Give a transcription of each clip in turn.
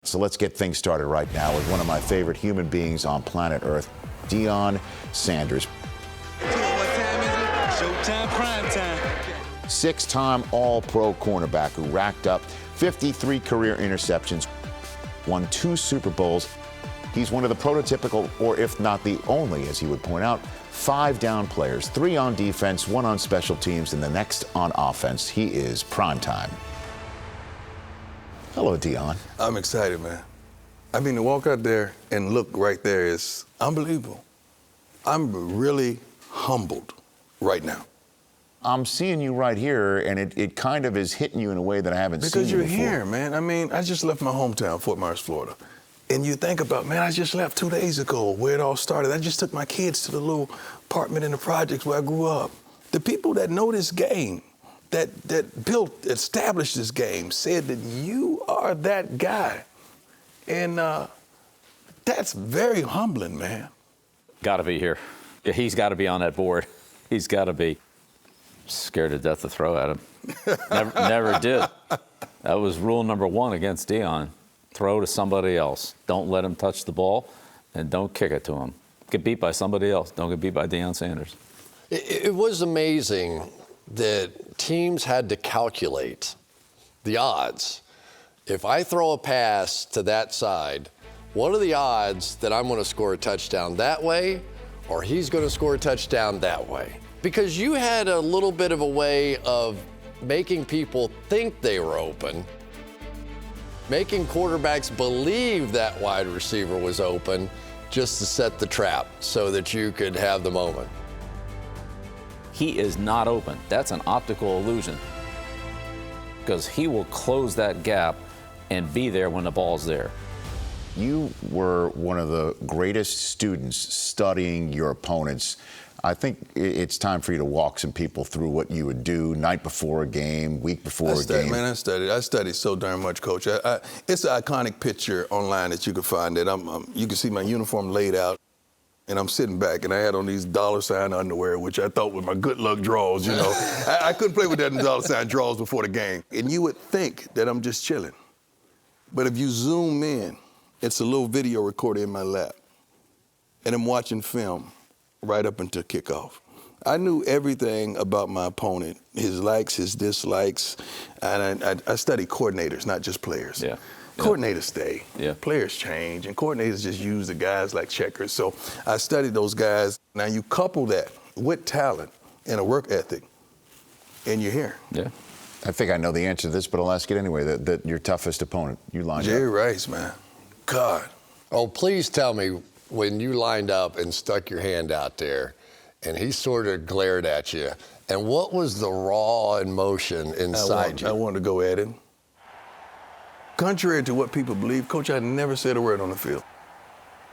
So let's get things started right now with one of my favorite human beings on planet Earth, DEION Sanders. What time is it? Showtime, prime time. Six-time All-Pro cornerback who racked up 53 career interceptions, won 2 Super Bowls. He's one of the prototypical, or if not the only, as he would point out, 5 down players, 3 on defense, 1 on special teams, and the next on offense. He is primetime. Hello, DEION. I'm excited, man. I mean, to walk out there and look right there is unbelievable. I'm really humbled right now. I'm seeing you right here, and it kind of is hitting you in a way that I haven't seen you before. Because you're here, man. I mean, I just left my hometown, Fort Myers, Florida. And you think about, man, I just left 2 days ago where it all started. I just took my kids to the little apartment in the projects where I grew up. The people that know this game, that established this game, said that you are that guy. And that's very humbling, man. Got to be here. Yeah, he's got to be on that board. He's got to be. Scared to death to throw at him. Never did. That was rule number 1 against DEION. Throw to somebody else. Don't let him touch the ball, and don't kick it to him. Get beat by somebody else. Don't get beat by DEION Sanders. It was amazing that teams had to calculate the odds. If I throw a pass to that side, what are the odds that I'm going to score a touchdown that way, or he's going to score a touchdown that way? Because you had a little bit of a way of making people think they were open, making quarterbacks believe that wide receiver was open just to set the trap so that you could have the moment. He is not open. That's an optical illusion, because he will close that gap and be there when the ball's there. You were one of the greatest students studying your opponents. I think it's time for you to walk some people through what you would do night before a game, week before a game. Man, I studied so darn much, Coach. It's an iconic picture online that you can find. That you can see my uniform laid out, and I'm sitting back, and I had on these $sign underwear, which I thought were my good luck draws. You know, I couldn't play with that in $sign draws before the game. And you would think that I'm just chilling, but if you zoom in, it's a little video recorder in my lap, and I'm watching film right up until kickoff. I knew everything about my opponent, his likes, his dislikes, and I studied coordinators, not just players. Yeah. Coordinators stay, yeah. Players change, and coordinators just use the guys like checkers. So I studied those guys. Now you couple that with talent and a work ethic, and you're here. Yeah. I think I know the answer to this, but I'll ask it anyway. That your toughest opponent, you lined up. Jerry Rice, man. God. Oh, please tell me, when you lined up and stuck your hand out there and he sort of glared at you, and what was the raw emotion inside you? I wanted to go at him. Contrary to what people believe, Coach, I never said a word on the field.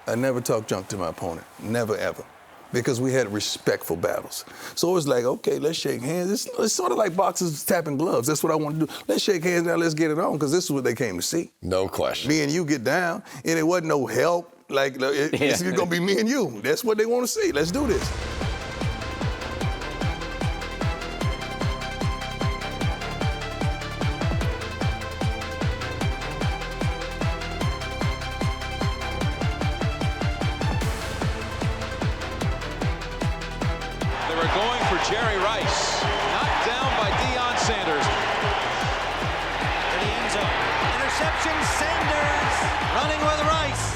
I never talked junk to my opponent, never, ever, because we had respectful battles. So it was like, okay, let's shake hands. It's sort of like boxers tapping gloves. That's what I want to do. Let's shake hands now, let's get it on, because this is what they came to see. No question. Me and you get down, and it wasn't no help. It's going to be me and you. That's what they want to see. Let's do this. They were going for Jerry Rice. Knocked down by DEION Sanders. To the end zone. Interception, Sanders running with Rice.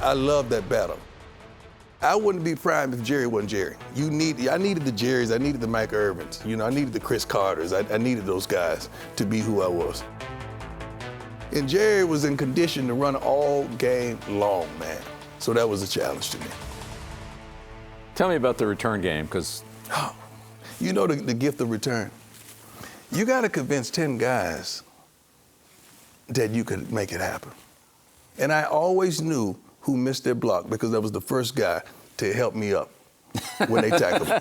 I love that battle. I wouldn't be prime if Jerry wasn't Jerry. I needed the Jerrys, I needed the Mike Irvins, I needed the Chris Carters, I needed those guys to be who I was. And Jerry was in condition to run all game long, man. So that was a challenge to me. Tell me about the return game, because... You know the gift of return. You got to convince 10 guys that you could make it happen. And I always knew who missed their block, because that was the first guy to help me up when they tackled me.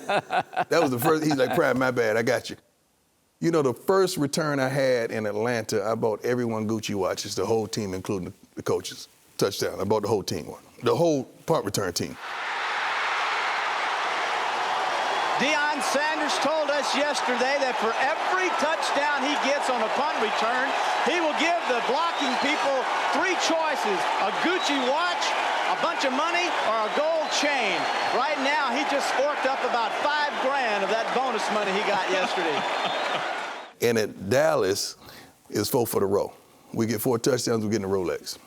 That was the first. He's like, Prime, my bad, I got you. You know, the first return I had in Atlanta, I bought everyone Gucci watches, the whole team, including the coaches. Touchdown, I bought the whole team one. The whole punt return team. Deion Sanders told us yesterday that for every touchdown he gets on a punt return, he will give the blocking people 3 choices: a Gucci watch, a bunch of money, or a gold chain. Right now, he just forked up about $5 grand of that bonus money he got yesterday. And at Dallas, it's 4 for the row. We get 4 touchdowns, we're getting a Rolex.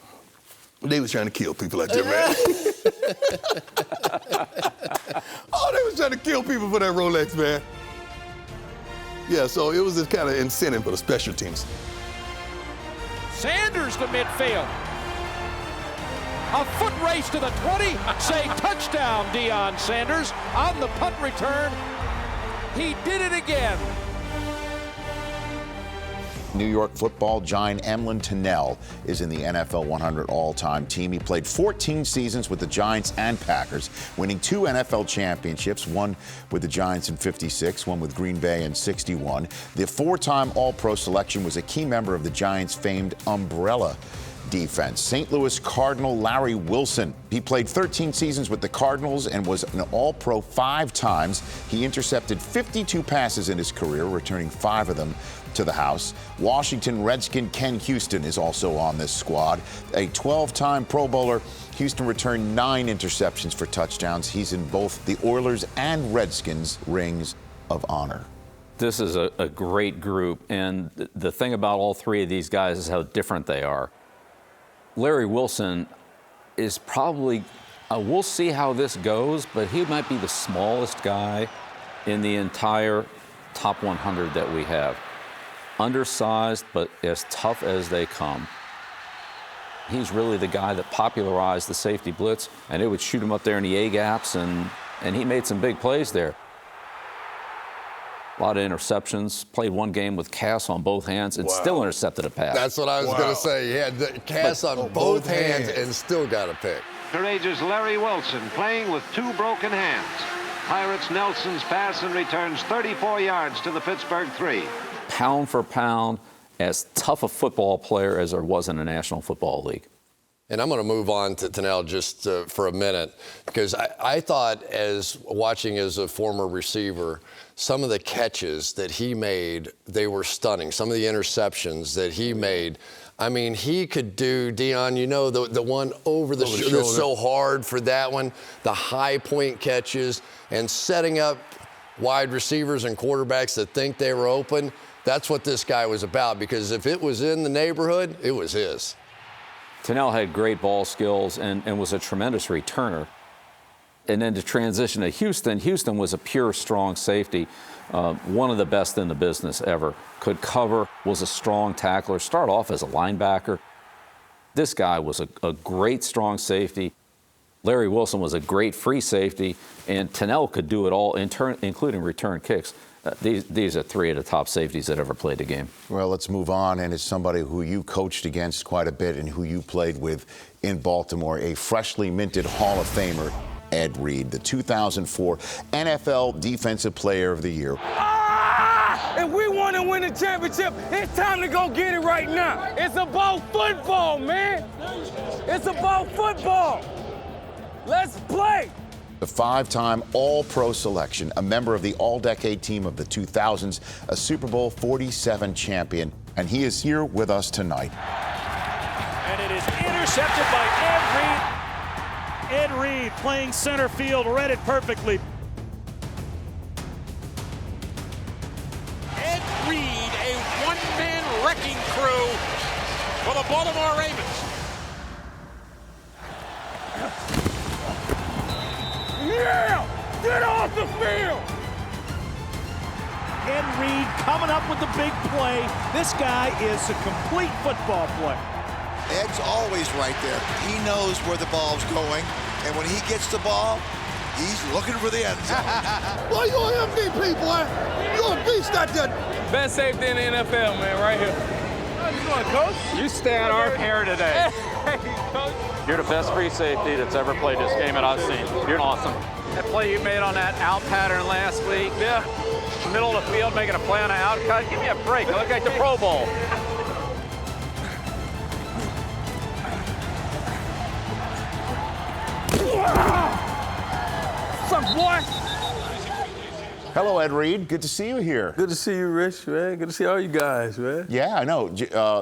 They was trying to kill people out there, man. Oh, they was trying to kill people for that Rolex, man. Yeah, so it was this kind of incentive for the special teams. Sanders to midfield. A foot race to the 20. Say touchdown, Deion Sanders. On the punt return, he did it again. New York football giant EMLEN TUNNELL is in the NFL 100 all-time team. He played 14 seasons with the Giants and Packers, winning 2 NFL championships, one with the Giants in '56, one with Green Bay in '61. The 4-time All-Pro selection was a key member of the Giants' famed umbrella defense. St. Louis Cardinal Larry Wilson. He played 13 seasons with the Cardinals and was an All-Pro 5 times. He intercepted 52 passes in his career, returning 5 of them to the house. Washington Redskin Ken Houston is also on this squad. A 12-time Pro Bowler, Houston returned 9 interceptions for touchdowns. He's in both the Oilers and Redskins rings of honor. This is a great group, and the thing about all 3 of these guys is how different they are. Larry Wilson is probably, we'll see how this goes, but he might be the smallest guy in the entire top 100 that we have. Undersized, but as tough as they come. He's really the guy that popularized the safety blitz, and it would shoot him up there in the A-gaps, and he made some big plays there. A lot of interceptions, played one game with Cass on both hands and still intercepted a pass. That's what I was going to say. He had the Cass on both hands and still got a pick. Courageous Larry Wilson playing with 2 broken hands. Pirates Nelson's pass and returns 34 yards to the Pittsburgh 3. Pound for pound, as tough a football player as there was in the National Football League. And I'm going to move on to TUNNELL just for a minute, because I thought, as watching as a former receiver, some of the catches that he made, they were stunning. Some of the interceptions that he made, I mean, he could do, Deion, you know, the one over the shoulder that's so hard for that one, the high point catches, and setting up wide receivers and quarterbacks that think they were open. That's what this guy was about, because if it was in the neighborhood, it was his. TUNNELL had great ball skills and was a tremendous returner. And then to transition to Houston, Houston was a pure strong safety, one of the best in the business ever. Could cover, was a strong tackler, started off as a linebacker. This guy was a great strong safety. Larry Wilson was a great free safety, and TUNNELL could do it all, including return kicks. These are 3 of the top safeties that ever played the game. Well, let's move on. And as somebody who you coached against quite a bit and who you played with in Baltimore, a freshly minted Hall of Famer, Ed Reed, the 2004 NFL Defensive Player of the Year. If we want to win the championship, it's time to go get it right now. It's about football, man. It's about football. Let's play. The 5-time All-Pro selection, a member of the All-Decade team of the 2000s, a Super Bowl 47 champion, and he is here with us tonight. And it is intercepted by Ed Reed. Ed Reed playing center field, read it perfectly. Ed Reed, a one-man wrecking crew for the Baltimore Ravens. Yeah! Get off the field! Ed Reed coming up with the big play. This guy is a complete football player. Ed's always right there. He knows where the ball's going, and when he gets the ball, he's looking for the end zone. Boy, you're an MVP, boy. You're a beast out there. Best safety in the NFL, man, right here. How you doing, Coach? You stay out our hair today. Hey, Coach. You're the best free safety that's ever played this game that I've seen. You're awesome. That play you made on that out pattern last week, Yeah. middle of the field making a play on an out cut, give me a break. I look like the Pro Bowl. What's up, boy? Hello, Ed Reed. Good to see you here. Good to see you, Rich, man. Good to see all you guys, man. Yeah, I know.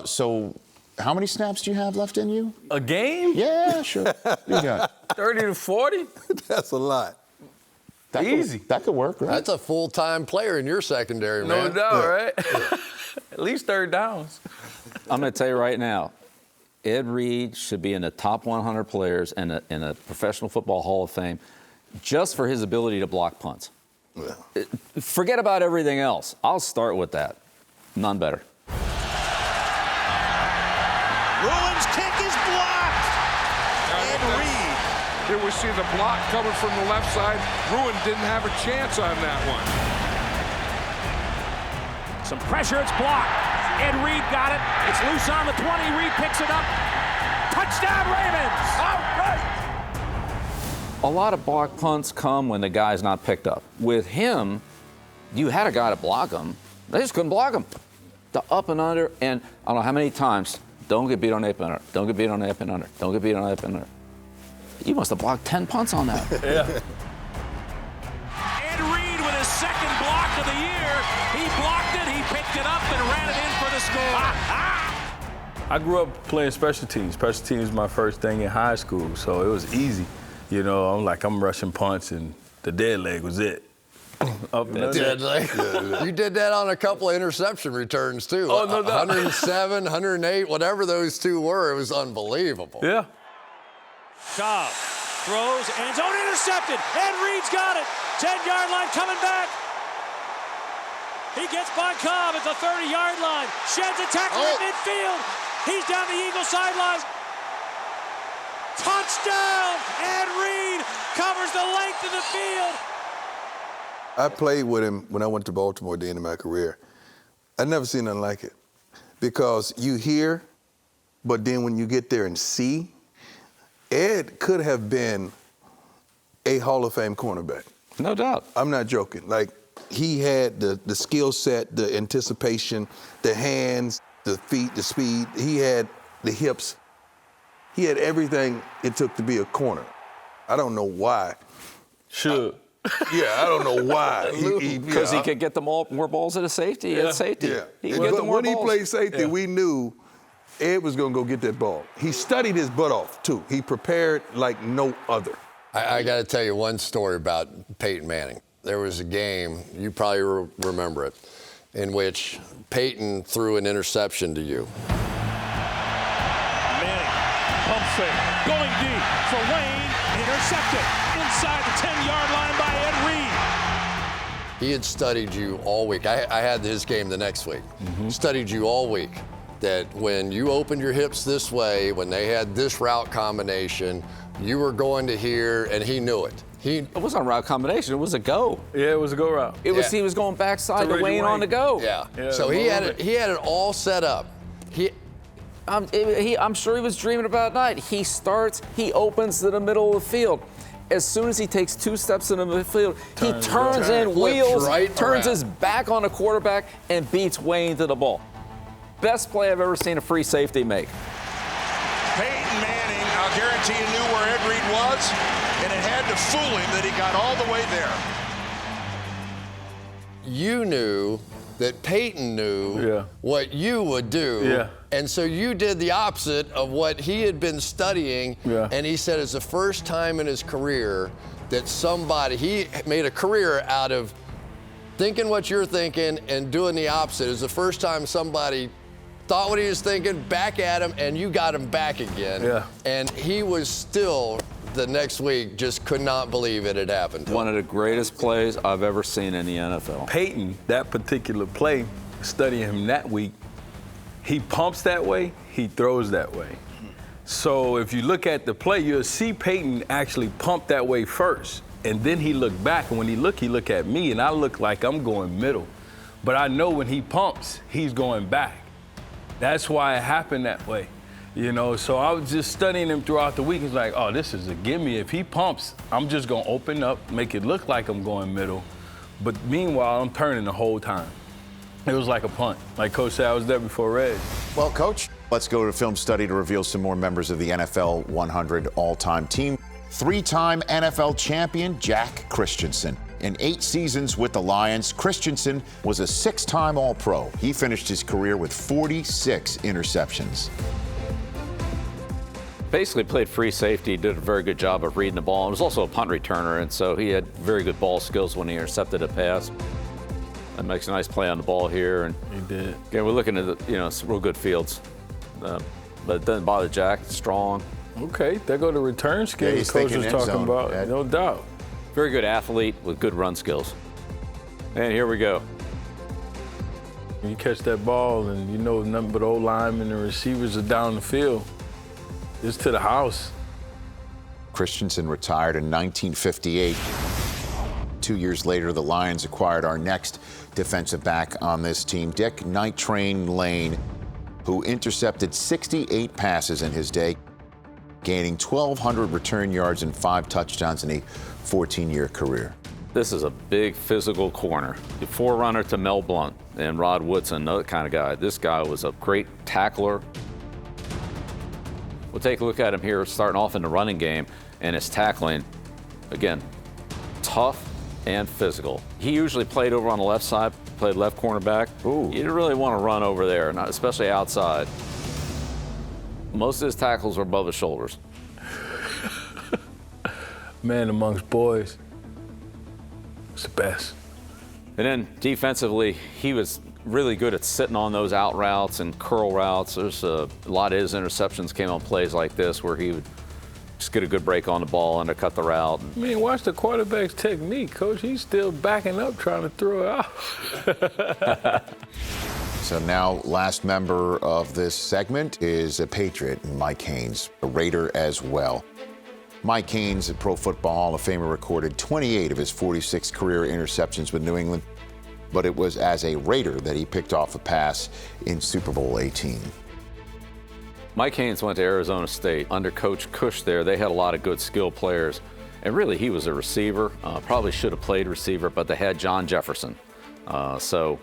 So how many snaps do you have left in you? A game? Yeah, sure. What you got? 30 to 40? That's a lot. Easy. That could work, right? That's a full-time player in your secondary, man. No doubt, right? At least third downs. I'm going to tell you right now, Ed Reed should be in the top 100 players in a Professional Football Hall of Fame just for his ability to block punts. Yeah. Forget about everything else. I'll start with that. None better. Ruin's kick is blocked. Ed Reed. Here we see the block coming from the left side. Ruin didn't have a chance on that one. Some pressure, it's blocked. Ed Reed got it. It's loose on the 20. Reed picks it up. Touchdown, Ravens. All right. A lot of block punts come when the guy's not picked up. With him, you had a guy to block him. They just couldn't block him. The up and under, and I don't know how many times, don't get beat on the up and under. Don't get beat on the up and under. Don't get beat on the up and under. You must have blocked 10 punts on that. Yeah. Ed Reed with his second block of the year. He blocked it, he picked it up, and ran it in for the score. I grew up playing special teams. Special teams was my first thing in high school, so it was easy. You know, I'm rushing punts, and the dead leg was it. Up and Dead leg. You did that on a couple of interception returns, too. Oh, no doubt. 107, 108, whatever those two were, it was unbelievable. Yeah. Cobb throws, end zone intercepted. Ed Reed's got it. 10-yard line coming back. He gets by Cobb at the 30-yard line. Sheds a tackle at midfield. He's down the Eagle sideline. Touchdown! Ed Reed covers the length of the field. I played with him when I went to Baltimore at the end of my career. I'd never seen nothing like it. Because you hear, but then when you get there and see, Ed could have been a Hall of Fame cornerback. No doubt. I'm not joking. Like, he had the skill set, the anticipation, the hands, the feet, the speed. He had the hips. He had everything it took to be a corner. I don't know why. Sure. Yeah, I don't know why. Because he could get the more balls at a safety. At safety. Yeah. He could get the more when balls. he played safety, we knew Ed was going to go get that ball. He studied his butt off, too. He prepared like no other. I got to tell you one story about Peyton Manning. There was a game, you probably remember it, in which Peyton threw an interception to you. Manning, pump fake, going deep for Wayne, intercepted inside the 10-yard line by Ed Reed. He had studied you all week. I had his game the next week. Studied you all week. That when you opened your hips this way, when they had this route combination, you were going to here, and he knew it. It wasn't a route combination. It was a go. Yeah, it was a go route. He was going backside to Wayne on the go. Yeah. So he had it all set up. I'm sure he was dreaming about it at night. He starts, he opens to the middle of the field. As soon as he takes 2 steps in the midfield, he turns in, wheels, turns his back on the quarterback, and beats Wayne to the ball. Best play I've ever seen a free safety make. Peyton Manning, I'll guarantee you, knew where Ed Reed was, and it had to fool him that he got all the way there. You knew that Peyton knew what you would do. Yeah. And so you did the opposite of what he had been studying. Yeah. And he said it's the first time in his career that he made a career out of thinking what you're thinking and doing the opposite. It's the first time somebody thought what he was thinking, back at him, and you got him back again. Yeah. And he was still, the next week, just could not believe it had happened to him. One of the greatest plays I've ever seen in the NFL. Peyton, that particular play, studying him that week, he pumps that way, he throws that way. So if you look at the play, you'll see Peyton actually pump that way first. And then he looked back, and when he look at me, and I look like I'm going middle. But I know when he pumps, he's going back. That's why it happened that way. You know, so I was just studying him throughout the week. It's like, oh, this is a gimme. If he pumps, I'm just going to open up, make it look like I'm going middle. But meanwhile, I'm turning the whole time. It was like a punt. Like Coach said, I was there before Red. Well, Coach, let's go to film study to reveal some more members of the NFL 100 all-time team. 3-time NFL champion Jack Christiansen. In 8 seasons with the Lions, Christiansen was a 6-time All-Pro. He finished his career with 46 interceptions. Basically played free safety, did a very good job of reading the ball. He was also a punt returner, and so he had very good ball skills when he intercepted a pass. That makes a nice play on the ball here. And he did. Again, we're looking at some real good fields, but it doesn't bother Jack. It's strong. Okay, there go the return skills the coach was talking about. No doubt. Very good athlete with good run skills. And here we go. When you catch that ball and you know nothing but old linemen and receivers are down the field, it's to the house. Christiansen retired in 1958. 2 years later, the Lions acquired our next defensive back on this team, Dick Night Train Lane, who intercepted 68 passes in his day, gaining 1,200 return yards and 5 touchdowns in a 14-year career. This is a big physical corner. The forerunner to Mel Blount and Rod Woodson, another kind of guy. This guy was a great tackler. We'll take a look at him here, starting off in the running game and his tackling. Again, tough and physical. He usually played over on the left side, played left cornerback. Ooh. You didn't really want to run over there, not especially outside. Most of his tackles were above his shoulders. Man amongst boys, it's the best. And then defensively, he was really good at sitting on those out routes and curl routes. There's a lot of his interceptions came on plays like this where he would just get a good break on the ball and to cut the route. I mean, watch the quarterback's technique, Coach. He's still backing up trying to throw it out. So now, last member of this segment is a Patriot, Mike Haynes, a Raider as well. Mike Haynes, a Pro Football Hall of Famer, recorded 28 of his 46 career interceptions with New England, but it was as a Raider that he picked off a pass in Super Bowl 18. Mike Haynes went to Arizona State. Under Coach Cush there, they had a lot of good skilled players. And really, he was a receiver. Probably should have played receiver, but they had John Jefferson. So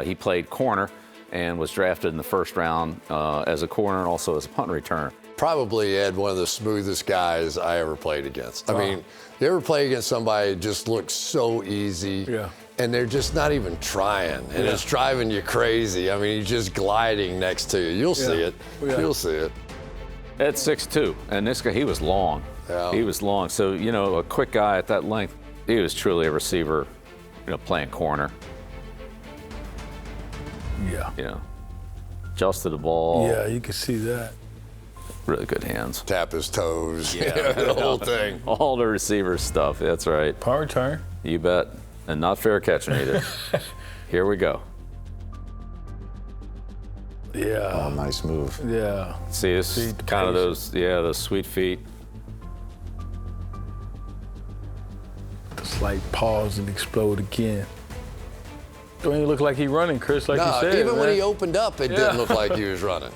he played corner and was drafted in the first round as a corner and also as a punt returner. Probably, Ed, one of the smoothest guys I ever played against. I mean, you ever play against somebody that just looks so easy? Yeah. And they're just not even trying, and it's driving you crazy. I mean, he's just gliding next to you. You'll see it. You'll see it. Ed's 6'2", and this guy, he was long. Yeah. He was long. So, you know, a quick guy at that length, he was truly a receiver, you know, playing corner. Yeah. You know, adjusted the ball. Yeah, you can see that. Really good hands. Tap his toes. The whole thing. All the receiver stuff. That's right. Punt return. You bet. And not fair catching either. Here we go. Yeah. Oh, nice move. Yeah. See, it's kind of those sweet feet. The slight pause and explode again. Don't even look like he's running, Chris, like you said. Even when he opened up, it didn't look like he was running.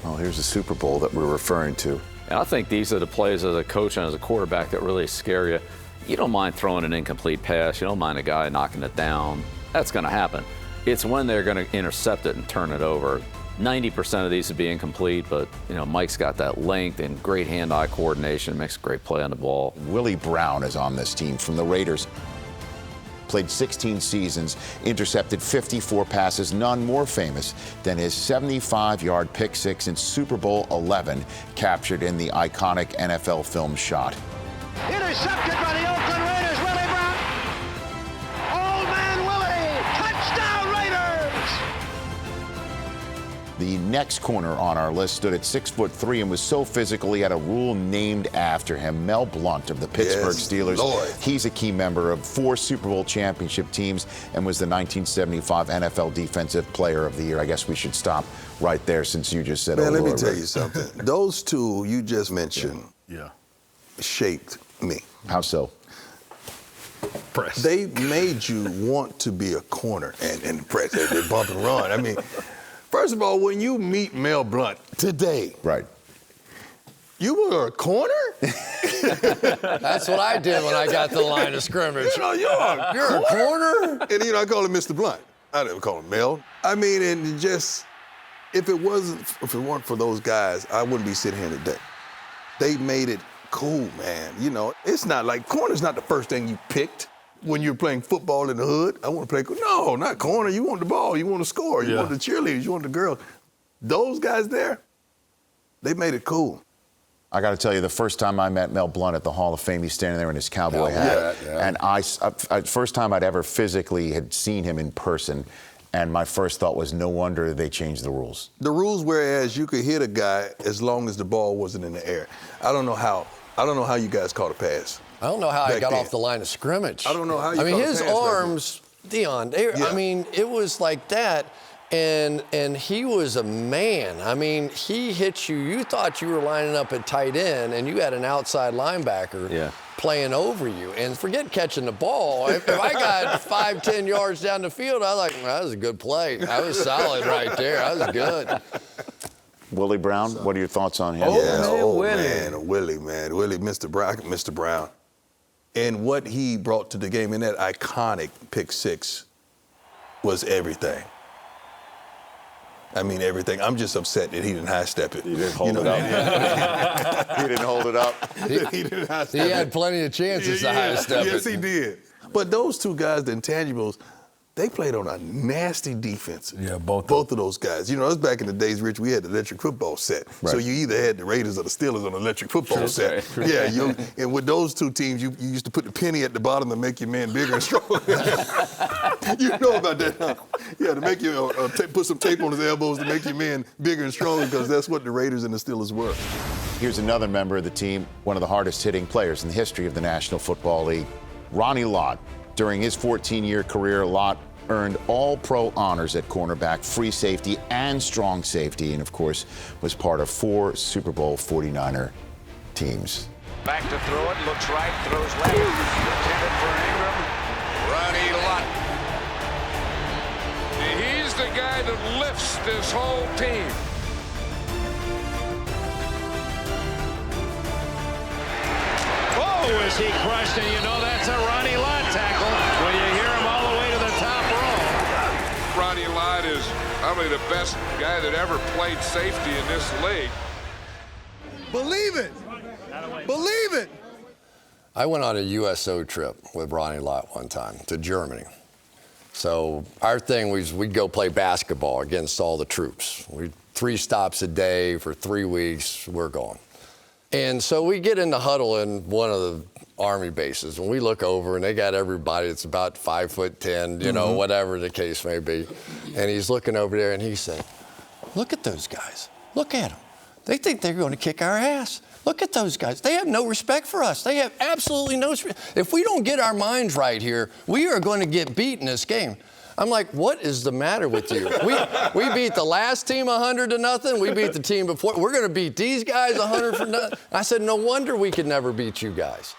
Well, here's the Super Bowl that we're referring to. And I think these are the plays as a coach and as a quarterback that really scare you. You don't mind throwing an incomplete pass. You don't mind a guy knocking it down. That's going to happen. It's when they're going to intercept it and turn it over. 90% of these would be incomplete, but, you know, Mike's got that length and great hand-eye coordination, makes a great play on the ball. Willie Brown is on this team from the Raiders. Played 16 seasons, intercepted 54 passes, none more famous than his 75-yard pick six in Super Bowl 11, captured in the iconic NFL film shot. Intercepted by the Oakland Raiders, Willie Brown. Old man Willie, touchdown Raiders! The next corner on our list stood at 6'3" and was so physical he had a rule named after him, Mel Blount of the Pittsburgh Steelers. Lord. He's a key member of 4 Super Bowl championship teams and was the 1975 NFL Defensive Player of the Year. I guess we should stop right there since you just said, Man, let me Lord. tell you something. Those two you just mentioned shaped me. How so? Press. They made you want to be a corner and press. They bump and run. I mean, first of all, when you meet Mel Blount today, right? You were a corner? That's what I did when I got to the line of scrimmage. You know, you're a corner? And, you know, I call him Mr. Blount. I didn't call him Mel. I mean, and just, if it weren't for those guys, I wouldn't be sitting here today. They made it cool, man. You know, it's not like corner's not the first thing you picked. when you're playing football in the hood. I want to play. No, not corner. You want the ball. You want to score. You want the cheerleaders. You want the girls. Those guys there, they made it cool. I got to tell you, the first time I met Mel Blount at the Hall of Fame, he's standing there in his cowboy hat. And first time I'd ever physically had seen him in person, and my first thought was, no wonder they changed the rules. The rules were as you could hit a guy as long as the ball wasn't in the air. I don't know how you guys caught a pass. I don't know how he got then. off the line of scrimmage. I don't know how you I mean, caught a his pass arms, Deion, I mean, it was like that. And he was a man. I mean, he hit you. You thought you were lining up at tight end, and you had an outside linebacker playing over you. And forget catching the ball. If I got 5, 10 yards down the field, I was like, well, that was a good play. That was solid right there. That was good. Willie Brown, what are your thoughts on him? Willie, man. Willie, Mr. Brown. And what he brought to the game in that iconic pick six was everything. I mean, everything. I'm just upset that he didn't high-step it. He didn't hold it up. He didn't hold it up. He didn't high-step it. He had plenty of chances to high-step it. Yes, he did. But those two guys, the intangibles, they played on a nasty defense. Yeah, both of those guys. You know, it was back in the days, Rich, we had the electric football set. Right. So you either had the Raiders or the Steelers on the electric football set. Yeah, and with those two teams, you used to put the penny at the bottom to make your man bigger and stronger. You know about that, huh? Yeah, to make you put some tape on his elbows to make your man bigger and stronger, because that's what the Raiders and the Steelers were. Here's another member of the team, one of the hardest hitting players in the history of the National Football League, Ronnie Lott. During his 14-year career, Lott earned all-pro honors at cornerback, free safety, and strong safety, and of course was part of 4 Super Bowl 49er teams. Back to throw it, looks right, throws left, intended for Ingram. Ronnie Lott. He's the guy that lifts this whole team. Oh, is he crushed? And you know that's a Ronnie Lott tackle when you hear him all the way to the top row. Ronnie Lott is probably the best guy that ever played safety in this league. Believe it. Believe it. I went on a USO trip with Ronnie Lott one time to Germany. So our thing was we'd go play basketball against all the troops. 3 stops a day for 3 weeks, we're going. And so we get in the huddle in one of the Army bases, and we look over, and they got everybody that's about 5'10", you know, whatever the case may be. And he's looking over there, and he said, look at those guys. Look at them. They think they're going to kick our ass. Look at those guys. They have no respect for us. They have absolutely no respect. If we don't get our minds right here, we are going to get beat in this game. I'm like, what is the matter with you? We beat the last team 100-0. We beat the team before. We're going to beat these guys 100-0. I said, no wonder we could never beat you guys,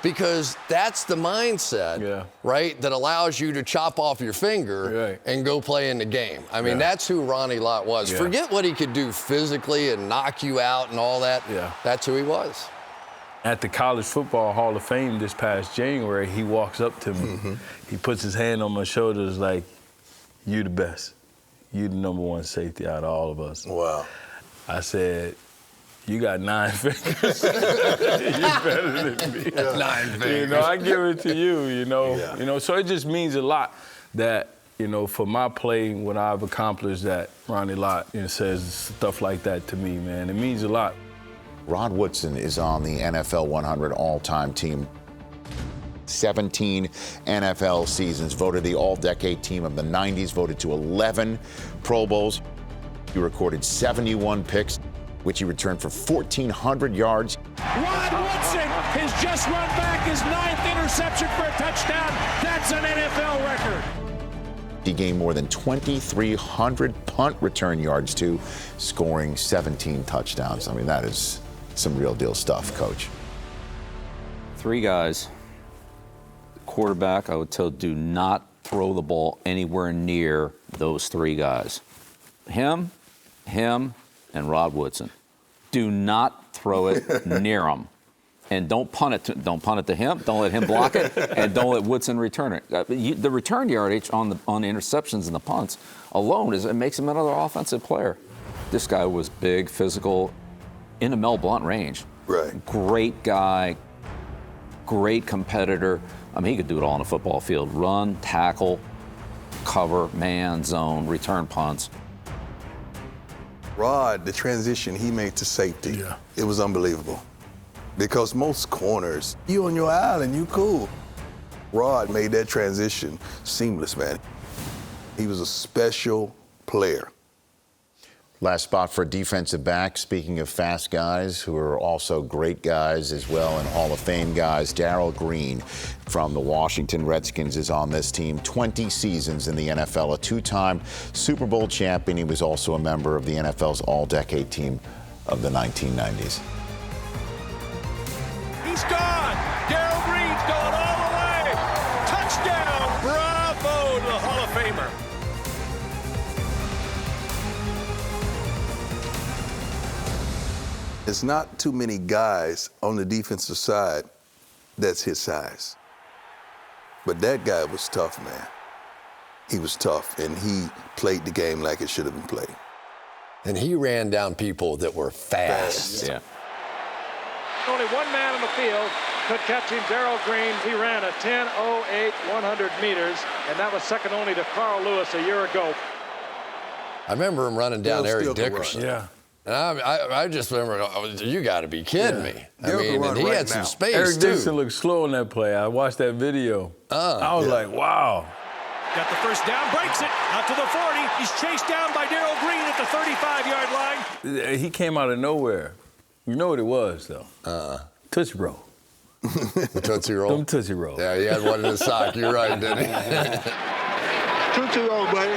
because that's the mindset, right, that allows you to chop off your finger and go play in the game. I mean, that's who Ronnie Lott was. Forget what he could do physically and knock you out and all that. That's who he was. At the College Football Hall of Fame this past January, he walks up to me. He puts his hand on my shoulders like, you the best. You the #1 safety out of all of us. Wow. I said, you got 9 fingers. You're better than me. 9 fingers. You know, I give it to you, you know. You know, so it just means a lot that, you know, for my play, what I've accomplished, that Ronnie Lott says stuff like that to me, man. It means a lot. Rod Woodson is on the NFL 100 all-time team. 17 NFL seasons, voted the all-decade team of the 90s, voted to 11 Pro Bowls. He recorded 71 picks, which he returned for 1,400 yards. Rod Woodson has just run back his 9th interception for a touchdown. That's an NFL record. He gained more than 2,300 punt return yards, too, scoring 17 touchdowns. I mean, that is some real deal stuff, Coach. 3 guys. Quarterback, I would tell, do not throw the ball anywhere near those 3 guys. Him, and Rod Woodson. Do not throw it near him. And don't punt it to him. Don't let him block it, and don't let Woodson return it. The return yardage on the interceptions and the punts alone it makes him another offensive player. This guy was big, physical, in the Mel Blount range. Right. Great guy, great competitor, I mean, he could do it all on a football field. Run, tackle, cover, man, zone, return punts. Rod, the transition he made to safety, it was unbelievable. Because most corners, you on your island, you cool. Rod made that transition seamless, man. He was a special player. Last spot for defensive back. Speaking of fast guys who are also great guys as well and Hall of Fame guys, Darrell Green from the Washington Redskins is on this team. 20 seasons in the NFL, a two-time Super Bowl champion. He was also a member of the NFL's all-decade team of the 1990s. He's gone. Darrell Green's going all the way. Touchdown. Bravo to the Hall of Famer. There's not too many guys on the defensive side that's his size. But that guy was tough, man. He was tough, and he played the game like it should have been played. And he ran down people that were fast. Yeah. Only one man on the field could catch him, Darrell Green. He ran a 10.08 100 meters, and that was second only to Carl Lewis a year ago. I remember him running down Eric Dickerson. Yeah. And I just remember, you got to be kidding me. I mean, and he had some space, Eric too. Dickerson looked slow on that play. I watched that video. I was like, wow. Got the first down, breaks it out to the 40. He's chased down by Darrell Green at the 35-yard line. He came out of nowhere. You know what it was, though? Tootsie Roll. The Tootsie Roll? Them Tootsie Rolls. Yeah, he had one in his sock. You're right, didn't he? Tootsie Roll, buddy.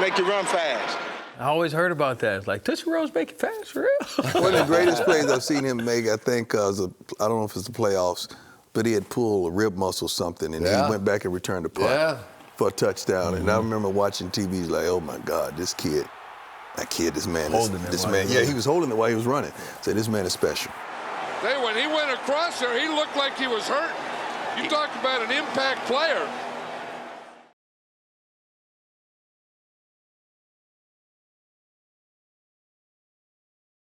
Make you run fast. I always heard about that. It's like, Tootsie Rolls make it fast, for real? One of the greatest plays I've seen him make, I think, I don't know if it's the playoffs, but he had pulled a rib muscle or something, and he went back and returned the punt for a touchdown. And I remember watching TV, like, oh, my God, this man, yeah, he was holding it while he was running. So this man is special. When he went across there, he looked like he was hurt. You talked about an impact player.